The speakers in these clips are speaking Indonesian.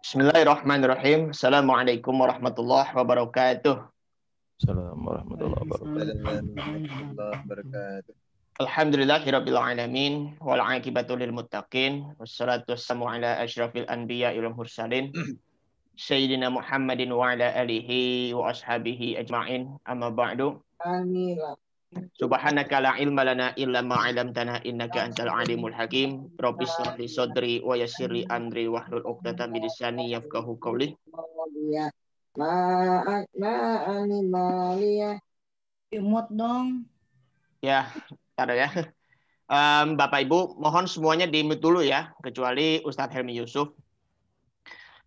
Bismillahirrahmanirrahim. Assalamualaikum warahmatullahi wabarakatuh. Assalamualaikum warahmatullahi wabarakatuh. Warahmatullahi wabarakatuh. Alhamdulillahirabbil alamin wal aqibatu lil muttaqin wassalatu wassalamu ala asyrafil anbiya'i wal mursalin sayyidina Muhammadin wa ala alihi wa ashabihi ajma'in. Amma ba'du. Amin. Subhanaka la ilma lana illa ma 'allamtana innaka antal alimul hakim. Rabbi shrah li sadri wa yassir li amri wahlul 'uqdatam min lisani yafqahu qawli. Imut dong. Ya, ada ya. Bapak Ibu, mohon semuanya di-mute dulu ya, kecuali Ustadz Helmi Yusuf.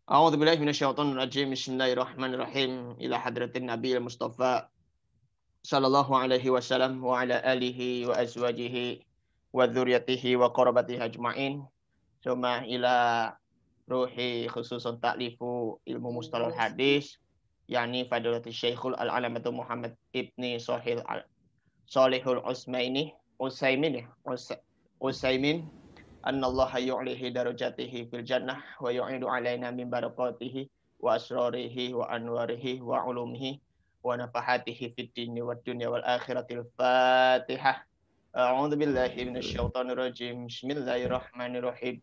A'udzubillahi minasyaitonirrajim. Bismillahirrahmanirrahim. Ila hadratin Nabi Mustafa sallallahu alaihi wasallam wa ala alihi wa azwajihi wa dzurriyyatihi wa qarabatihi ajmain. Suma ila ruhi khususun ta'lifu ilmu mustalah hadis, yakni Fadilatul Syekhul Al-Alamatu Muhammad Ibni Shalihul Utsaimin annallaha yu'lihi darajatihi fil jannah wa yu'idu alaina min barakatihi wa asrarihi wa anwarihi wa ulumihi wa nafahatihi fid dini wad dunya wal akhiratil Fatihah. A'udzu billahi minasyaitonir rajim. Bismillahirrahmanirrahim.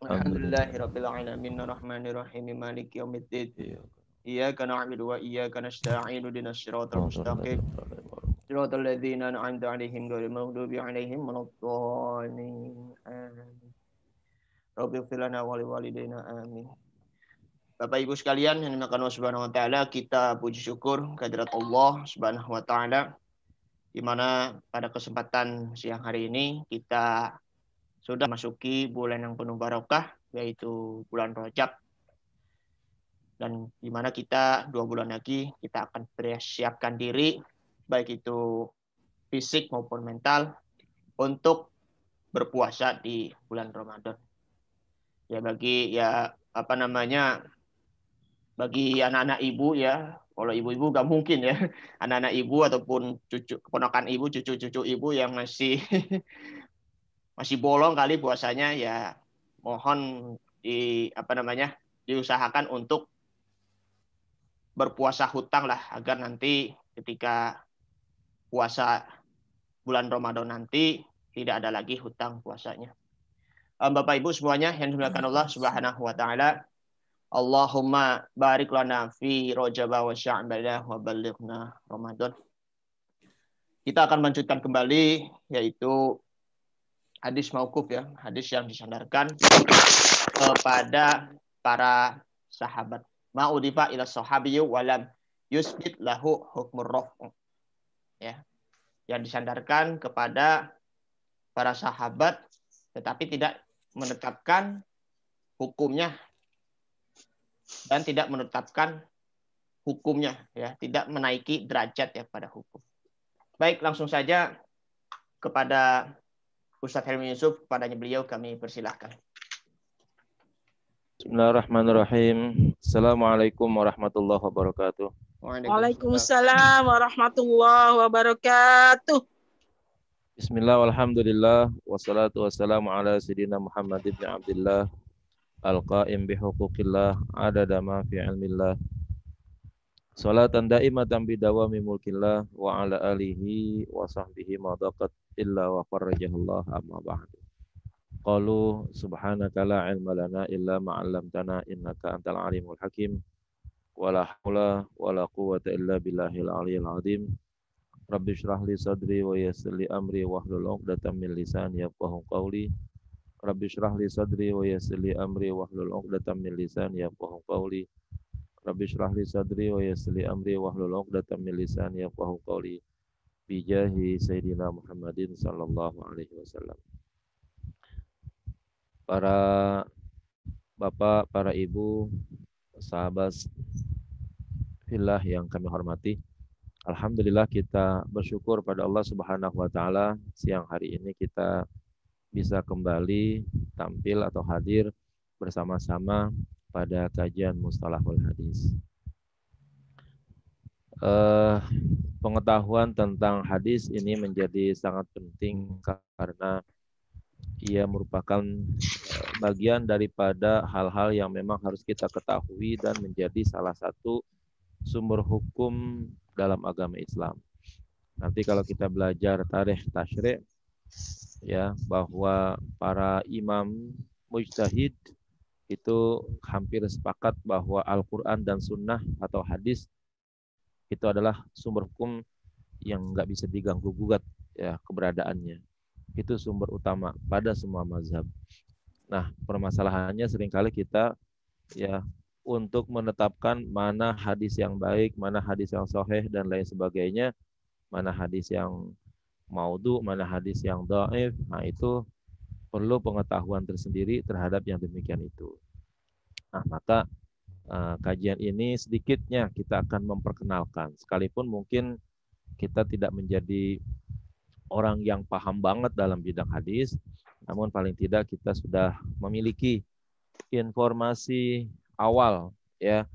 Alhamdulillahirabbil alamin arrahmanir rahim maliki yaumiddin. Iyyaka na'budu wa iyyaka nasta'in ihdinas siratal mustaqim. Siratal ladzina an'amta 'alaihim ghairil maghdubi 'alaihim waladdallin. Amin. Rabbi ighfir lana wa liwalidayna amin. Bapak Ibu sekalian yang dimuliakan Allah Subhanahu wa taala, kita puji syukur kehadirat Allah Subhanahu wa taala di mana pada kesempatan siang hari ini kita sudah masuki bulan yang penuh barokah, yaitu bulan Rajab. Dan di mana kita 2 bulan lagi kita akan persiapkan diri, baik itu fisik maupun mental, untuk berpuasa di bulan Ramadan. Ya bagi anak-anak ibu ya, kalau ibu-ibu nggak mungkin ya, anak-anak ibu ataupun keponakan ibu, cucu-cucu ibu yang masih bolong kali puasanya, ya mohon diusahakan untuk berpuasa hutang lah, agar nanti ketika puasa bulan Ramadan nanti tidak ada lagi hutang puasanya. Bapak Ibu semuanya yang dimuliakan Allah Subhanahu wa taala, Allahumma barik lana fi Rajab wa Sya'ban wa ballighna Ramadan. Kita akan melanjutkan kembali, yaitu hadis mauquf ya, hadis yang disandarkan kepada para sahabat. Ma'udifa ila sahabiyyu walam yusbit lahu hukmur raf'u. Ya. Yang disandarkan kepada para sahabat tetapi tidak menetapkan hukumnya dan tidak menetapkan hukumnya, ya, tidak menaiki derajat ya pada hukum. Baik, langsung saja kepada Ustadz Helmi Yusuf, kepadanya beliau kami persilahkan. Bismillahirrahmanirrahim. Assalamualaikum warahmatullahi wabarakatuh. Waalaikumsalam warahmatullahi wabarakatuh. Bismillah walhamdulillah wassalatu wassalamu ala sayyidina Muhammad ibn Abdillah al-qa'im bihuquqillah adada ma fi ilmillah. Salatan daimatan bidawami mulkillah wa ala alihi wa sahbihi ma daqat illa wa farajahullah amma ba'du. Qalu subhanaka la ilma lana illa ma 'allamtana innaka antal alimul hakim. Wala haula wala quwwata illa billahil aliyyil azim. Rabbi shrah li sadri wa yassir li amri wahlul 'uqdatam min lisani yafqahu qawli. Rabbi shrah li sadri wa yassir li amri wahlul 'uqdatam min lisani yafqahu qawli. Rabbi shrah li sadri wa yassir li amri wahlul 'uqdatam min lisani yafqahu qawli. Bi jahi sayyidina Muhammadin sallallahu alaihi wasallam. Para bapak, para ibu, sahabat fillah yang kami hormati, alhamdulillah kita bersyukur pada Allah Subhanahu wa taala, siang hari ini kita bisa kembali tampil atau hadir bersama-sama pada kajian mustalahul hadis. Pengetahuan tentang hadis ini menjadi sangat penting karena ia merupakan bagian daripada hal-hal yang memang harus kita ketahui dan menjadi salah satu sumber hukum dalam agama Islam. Nanti kalau kita belajar tarikh tasyri' ya, bahwa para imam mujtahid itu hampir sepakat bahwa Al-Quran dan Sunnah atau hadis itu adalah sumber hukum yang nggak bisa diganggu gugat ya keberadaannya. Itu sumber utama pada semua mazhab. Nah, permasalahannya seringkali kita ya untuk menetapkan mana hadis yang baik, mana hadis yang sahih dan lain sebagainya, mana hadis yang maudhu, mana hadis yang dhaif. Nah, itu perlu pengetahuan tersendiri terhadap yang demikian itu. Nah, maka kajian ini sedikitnya kita akan memperkenalkan, sekalipun mungkin kita tidak menjadi orang yang paham banget dalam bidang hadis, namun paling tidak kita sudah memiliki informasi awal ya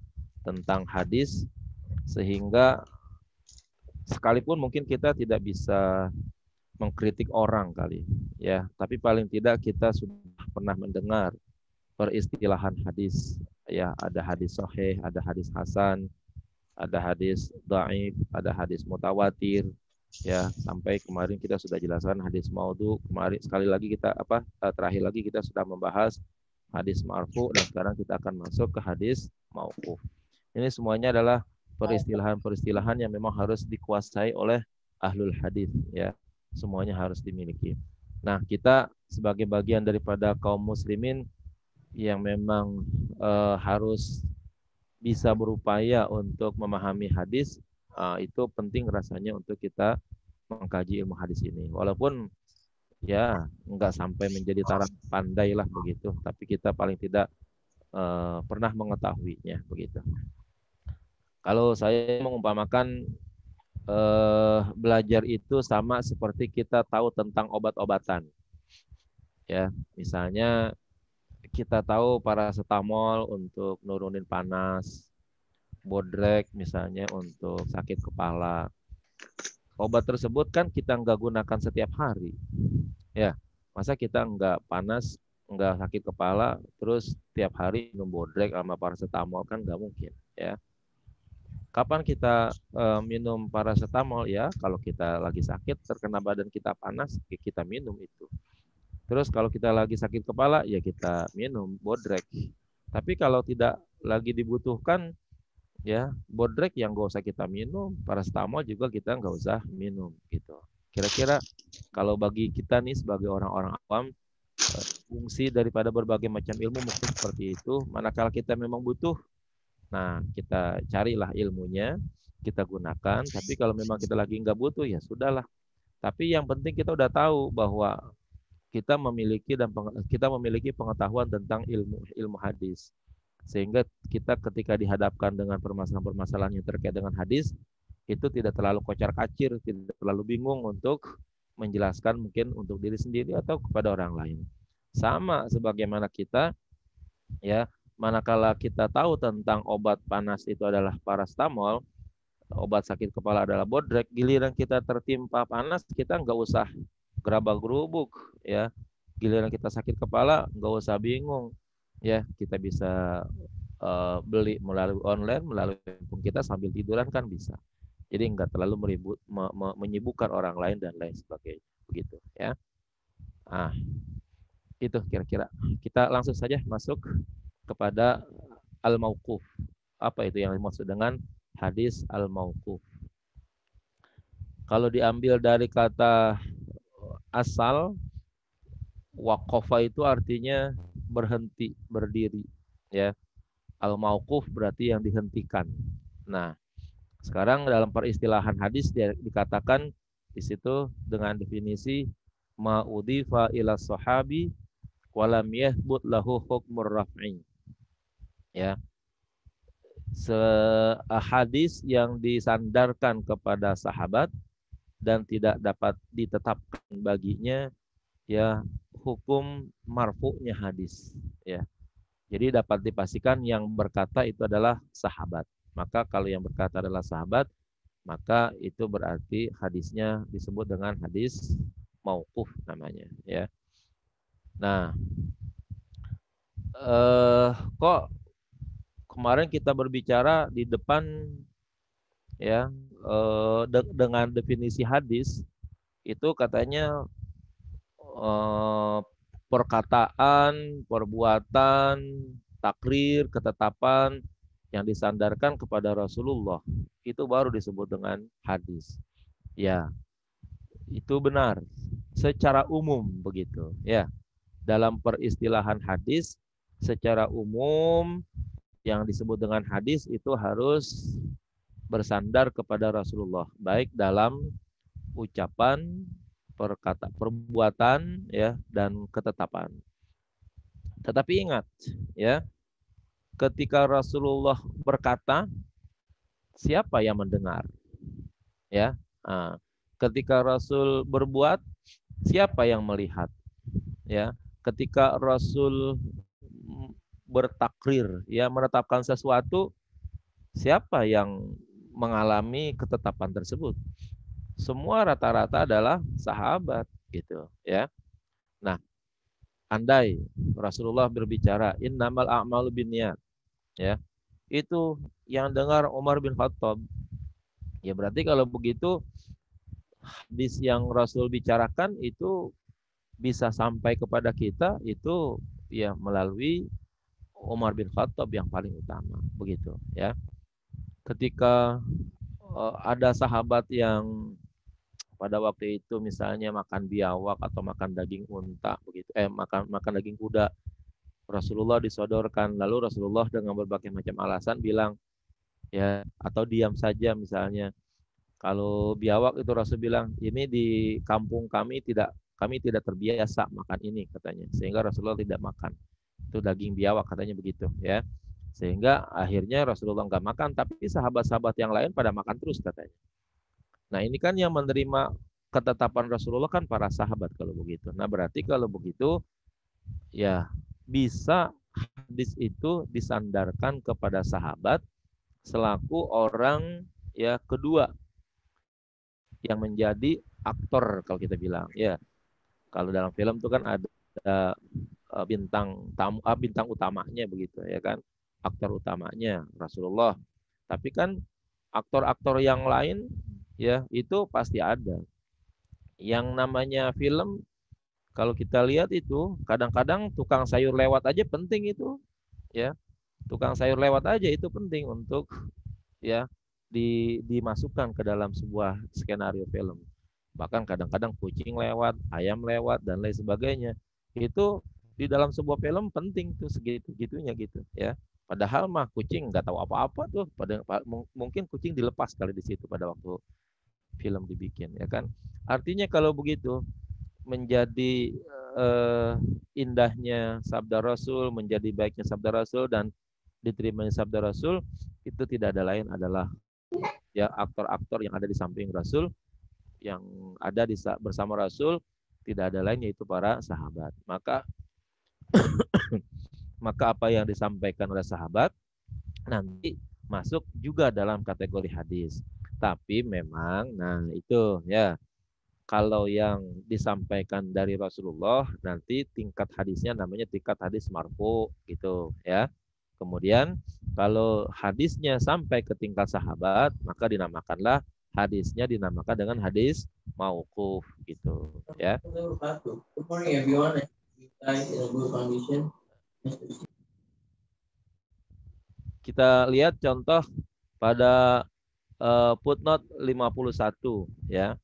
tentang hadis, sehingga sekalipun mungkin kita tidak bisa mengkritik orang kali ya, tapi paling tidak kita sudah pernah mendengar peristilahan hadis ya, ada hadis sahih, ada hadis hasan, ada hadis dhaif, ada hadis mutawatir ya, sampai kemarin kita sudah jelaskan hadis maudhu. Kemarin sekali lagi kita terakhir lagi kita sudah membahas hadis marfu, dan sekarang kita akan masuk ke hadis mauquf. Ini semuanya adalah peristilahan-peristilahan yang memang harus dikuasai oleh ahlul hadis ya, semuanya harus dimiliki. Nah, kita sebagai bagian daripada kaum muslimin yang memang harus bisa berupaya untuk memahami hadis, itu penting rasanya untuk kita mengkaji ilmu hadis ini. Walaupun ya nggak sampai menjadi taraf pandai lah begitu, tapi kita paling tidak pernah mengetahuinya begitu. Kalau saya mengumpamakan belajar itu sama seperti kita tahu tentang obat-obatan. Ya, misalnya kita tahu paracetamol untuk nurunin panas, Bodrek misalnya untuk sakit kepala. Obat tersebut kan kita nggak gunakan setiap hari. Ya, masa kita nggak panas, nggak sakit kepala, terus tiap hari minum Bodrek sama paracetamol, kan nggak mungkin. Ya, kapan kita minum paracetamol? Ya, kalau kita lagi sakit, terkena badan kita panas, kita minum itu. Terus kalau kita lagi sakit kepala, ya kita minum Bodrek. Tapi kalau tidak lagi dibutuhkan, ya Bodrek yang nggak usah kita minum, paracetamol juga kita nggak usah minum gitu. Kira-kira kalau bagi kita nih sebagai orang-orang awam, fungsi daripada berbagai macam ilmu mungkin seperti itu. Manakala kita memang butuh, nah kita carilah ilmunya, kita gunakan. Tapi kalau memang kita lagi nggak butuh, ya sudahlah. Tapi yang penting kita udah tahu bahwa kita memiliki pengetahuan tentang ilmu hadis, sehingga kita ketika dihadapkan dengan permasalahan-permasalahan yang terkait dengan hadis itu tidak terlalu kocar-kacir, tidak terlalu bingung untuk menjelaskan mungkin untuk diri sendiri atau kepada orang lain. Sama sebagaimana kita ya, manakala kita tahu tentang obat panas itu adalah paracetamol, obat sakit kepala adalah Bodrek, giliran kita tertimpa panas kita nggak usah gerabak-gerubuk ya, giliran kita sakit kepala nggak usah bingung ya, kita bisa beli melalui online, melalui handphone kita sambil tiduran kan bisa. Jadi nggak terlalu menyibukkan orang lain dan lain sebagainya begitu ya. Nah, itu kira-kira. Kita langsung saja masuk kepada al-mauquf. Apa itu yang dimaksud dengan hadis al-mauquf? Kalau diambil dari kata asal, waqafa itu artinya berhenti, berdiri ya. Al-mauquf berarti yang dihentikan. Nah, sekarang dalam peristilahan hadis dikatakan di situ dengan definisi ma udhifa ila sahabi wa lam yathbut lahu hukmur raf'i. Ya. Hadis yang disandarkan kepada sahabat dan tidak dapat ditetapkan baginya ya hukum marfu'nya hadis ya. Jadi dapat dipastikan yang berkata itu adalah sahabat. Maka kalau yang berkata adalah sahabat, maka itu berarti hadisnya disebut dengan hadis mauquf namanya ya. Nah, kok kemarin kita berbicara di depan ya dengan definisi hadis itu katanya perkataan, perbuatan, takrir, ketetapan yang disandarkan kepada Rasulullah itu baru disebut dengan hadis. Ya, itu benar secara umum begitu. Ya, dalam peristilahan hadis secara umum yang disebut dengan hadis itu harus bersandar kepada Rasulullah, baik dalam ucapan, perbuatan, ya, dan ketetapan. Tetapi ingat, ya, ketika Rasulullah berkata, siapa yang mendengar? Ya, ketika Rasul berbuat, siapa yang melihat? Ya, ketika Rasul bertakrir, ya, menetapkan sesuatu, siapa yang mengalami ketetapan tersebut? Semua rata-rata adalah sahabat gitu, ya. Nah, andai Rasulullah berbicara innamal a'malu binniyat, ya, itu yang dengar Umar bin Khattab, ya berarti kalau begitu hadis yang Rasul bicarakan itu bisa sampai kepada kita itu ya melalui Umar bin Khattab yang paling utama, begitu, ya. Ketika ada sahabat yang pada waktu itu misalnya makan biawak atau makan daging unta begitu, makan daging kuda, Rasulullah disodorkan, lalu Rasulullah dengan berbagai macam alasan bilang, ya, atau diam saja misalnya. Kalau biawak itu Rasul bilang, ini di kampung kami tidak terbiasa makan ini katanya, sehingga Rasulullah tidak makan. Itu daging biawak katanya begitu, ya. Sehingga akhirnya Rasulullah nggak makan, tapi sahabat-sahabat yang lain pada makan terus katanya. Nah, ini kan yang menerima ketetapan Rasulullah kan para sahabat kalau begitu. Nah, berarti kalau begitu ya bisa hadis itu disandarkan kepada sahabat selaku orang ya kedua yang menjadi aktor kalau kita bilang. Ya, kalau dalam film itu kan ada bintang utamanya begitu ya kan. Aktor utamanya Rasulullah. Tapi kan aktor-aktor yang lain ya itu pasti ada. Yang namanya film kalau kita lihat itu kadang-kadang tukang sayur lewat aja penting itu, ya. Tukang sayur lewat aja itu penting untuk ya dimasukkan ke dalam sebuah skenario film. Bahkan kadang-kadang kucing lewat, ayam lewat dan lain sebagainya. Itu di dalam sebuah film penting tuh segitu-gitunya gitu, ya. Padahal mah kucing nggak tahu apa-apa tuh. Mungkin kucing dilepas kali di situ pada waktu film dibikin, ya kan. Artinya kalau begitu menjadi indahnya sabda Rasul, menjadi baiknya sabda Rasul dan diterimanya sabda Rasul itu tidak ada lain adalah ya aktor-aktor yang ada di samping Rasul, yang ada bersama Rasul tidak ada lain yaitu para sahabat. Maka apa yang disampaikan oleh sahabat nanti masuk juga dalam kategori hadis. Tapi memang, nah itu ya, kalau yang disampaikan dari Rasulullah nanti tingkat hadisnya namanya tingkat hadis marfu gitu ya. Kemudian kalau hadisnya sampai ke tingkat sahabat maka dinamakanlah hadisnya dinamakan dengan hadis mauquf gitu ya. Good morning everyone. Guys in a good condition. Kita lihat contoh pada footnote 51 ya.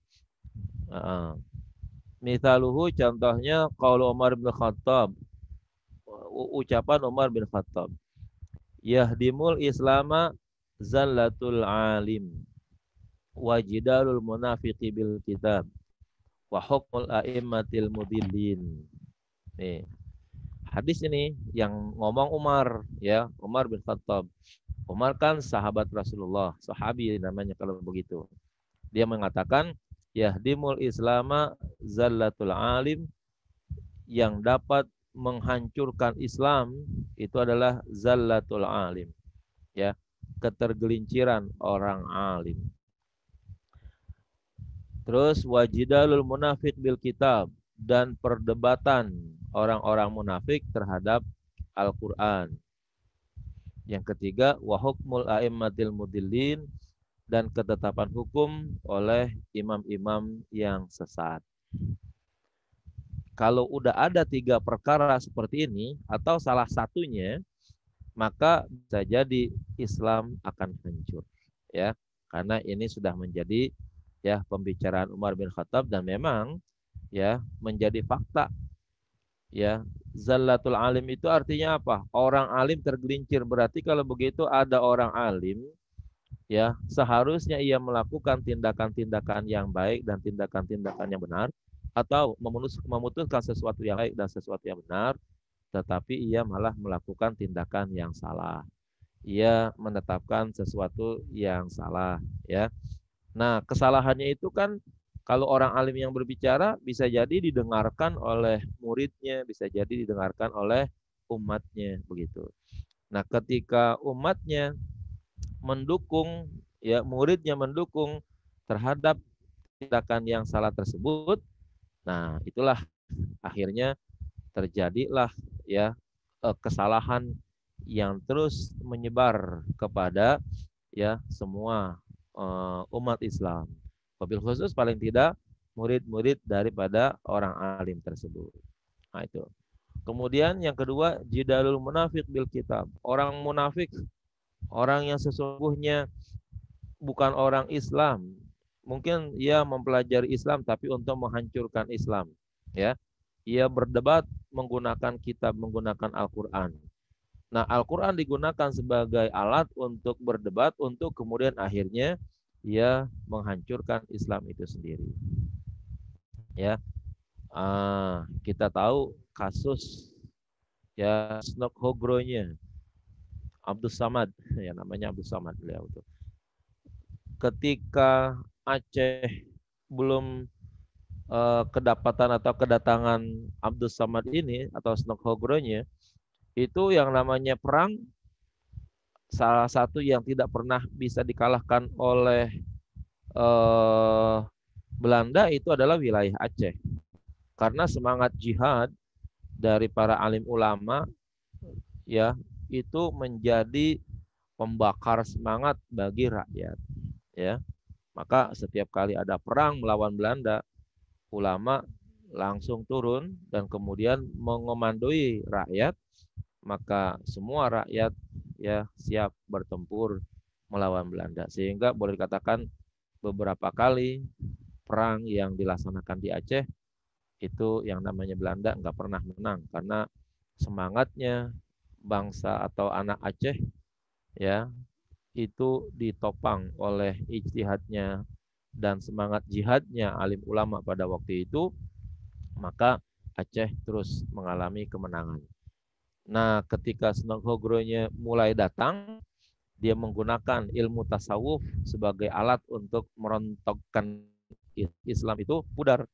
Misaluhu contohnya qaul Umar bin Khattab, ucapan Umar bin Khattab, yahdimul islama zallatul alim wajidalul munafiqi bil kitab wa hukmul a'immatil mudillin. Nih, hadis ini yang ngomong Umar ya, Umar bin Khattab. Umar kan sahabat Rasulullah, sahabi namanya kalau begitu. Dia mengatakan yahdimul islama zallatul alim, yang dapat menghancurkan Islam itu adalah zallatul alim, ya, ketergelinciran orang alim. Terus wajidalul munafiq bil kitab, dan perdebatan orang-orang munafik terhadap Al-Quran. Yang ketiga, wa hukmul a'immatil mudillin, dan ketetapan hukum oleh imam-imam yang sesat. Kalau udah ada 3 perkara seperti ini atau salah satunya, maka bisa jadi Islam akan hancur, ya. Karena ini sudah menjadi ya pembicaraan Umar bin Khattab, dan memang ya menjadi fakta. Ya, zallatul alim itu artinya apa? Orang alim tergelincir. Berarti kalau begitu ada orang alim, ya seharusnya ia melakukan tindakan-tindakan yang baik dan tindakan-tindakan yang benar, atau memutuskan sesuatu yang baik dan sesuatu yang benar, tetapi ia malah melakukan tindakan yang salah. Ia menetapkan sesuatu yang salah, ya. Nah, kesalahannya itu kan kalau orang alim yang berbicara bisa jadi didengarkan oleh muridnya, bisa jadi didengarkan oleh umatnya, begitu. Nah, ketika umatnya mendukung, ya muridnya mendukung terhadap tindakan yang salah tersebut, nah itulah akhirnya terjadilah ya kesalahan yang terus menyebar kepada ya semua umat Islam. Wabil khusus paling tidak murid-murid daripada orang alim tersebut. Nah itu. Kemudian yang kedua, jidalul munafik bil kitab. Orang munafik, orang yang sesungguhnya bukan orang Islam. Mungkin ia mempelajari Islam tapi untuk menghancurkan Islam, ya. Ia berdebat menggunakan kitab, menggunakan Al-Qur'an. Nah, Al-Qur'an digunakan sebagai alat untuk berdebat, untuk kemudian akhirnya ia menghancurkan Islam itu sendiri. Ya. Kita tahu kasus ya Snokhogronya Abdus Samad, ya namanya Abdus Samad beliau itu. Ketika Aceh belum kedapatan atau kedatangan Abdus Samad ini atau Snokhogronya, itu yang namanya perang, salah satu yang tidak pernah bisa dikalahkan oleh Belanda itu adalah wilayah Aceh. Karena semangat jihad dari para alim ulama ya itu menjadi pembakar semangat bagi rakyat, ya. Maka setiap kali ada perang melawan Belanda, ulama langsung turun dan kemudian mengomandoi rakyat, maka semua rakyat ya siap bertempur melawan Belanda. Sehingga boleh dikatakan beberapa kali perang yang dilaksanakan di Aceh itu yang namanya Belanda nggak pernah menang, karena semangatnya bangsa atau anak Aceh ya itu ditopang oleh ijtihadnya dan semangat jihadnya alim ulama pada waktu itu, maka Aceh terus mengalami kemenangan. Nah, ketika Snokhogronya mulai datang, dia menggunakan ilmu tasawuf sebagai alat untuk merontokkan Islam itu pudar.